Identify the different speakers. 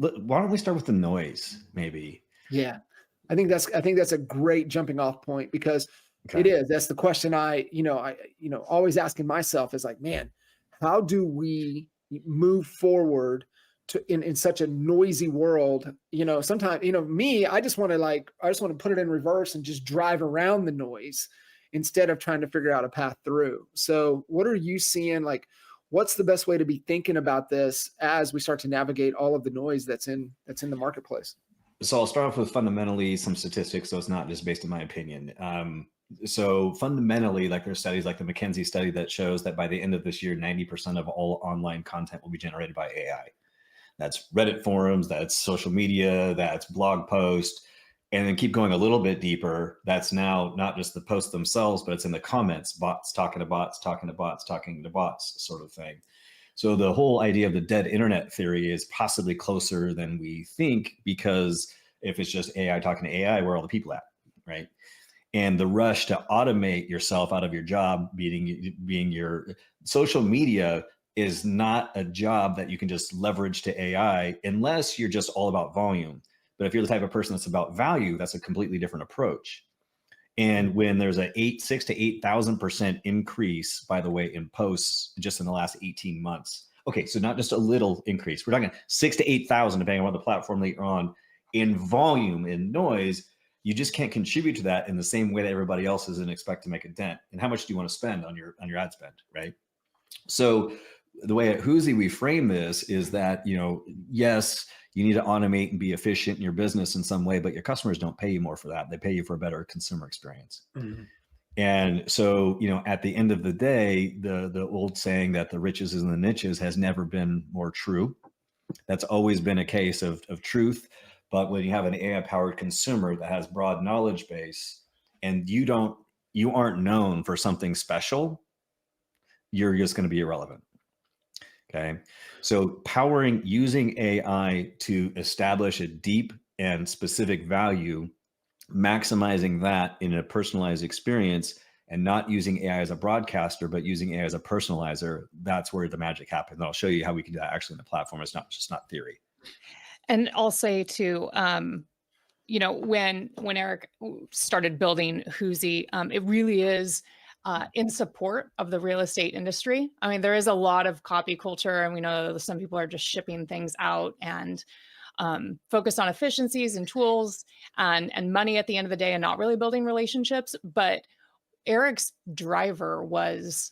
Speaker 1: why don't we start with the noise, maybe?
Speaker 2: Yeah. I think that's a great jumping off point, because it
Speaker 1: Okay.
Speaker 2: is. That's the question always asking myself is like, man, how do we move forward in such a noisy world? Sometimes, me, I just want to put it in reverse and just drive around the noise instead of trying to figure out a path through. So what are you seeing? Like, what's the best way to be thinking about this as we start to navigate all of the noise that's in the marketplace?
Speaker 1: So I'll start off with fundamentally some statistics, so it's not just based on my opinion. So fundamentally, like there's studies like the McKinsey study that shows that by the end of this year, 90% of all online content will be generated by AI. That's Reddit forums, that's social media, that's blog posts, and then keep going a little bit deeper. That's now not just the posts themselves, but it's in the comments, bots talking to bots, talking to bots, talking to bots, sort of thing. So the whole idea of the dead internet theory is possibly closer than we think, because if it's just AI talking to AI, where are all the people at, right? And the rush to automate yourself out of your job, being your social media, is not a job that you can just leverage to AI unless you're just all about volume. But if you're the type of person that's about value, that's a completely different approach. And when there's a 6 to 8,000% increase, by the way, in posts just in the last 18 months. Okay, so not just a little increase. We're talking 6 to 8,000, depending on what the platform that you're on, in volume, in noise. You just can't contribute to that in the same way that everybody else is and expect to make a dent. And how much do you want to spend on your ad spend, right? So the way at Huzi we frame this is that, yes, you need to automate and be efficient in your business in some way, but your customers don't pay you more for that. They pay you for a better consumer experience. Mm-hmm. And so, at the end of the day, the old saying that the riches is in the niches has never been more true. That's always been a case of truth. But when you have an AI-powered consumer that has broad knowledge base, and you aren't known for something special, you're just going to be irrelevant. Okay. So using AI to establish a deep and specific value, maximizing that in a personalized experience, and not using AI as a broadcaster, but using AI as a personalizer, that's where the magic happens. And I'll show you how we can do that actually in the platform. It's not theory.
Speaker 3: And I'll say too, when Eric started building Huzi, it really is in support of the real estate industry. I mean, there is a lot of copy culture, and we know some people are just shipping things out and focused on efficiencies and tools and money at the end of the day, and not really building relationships. But Eric's driver was,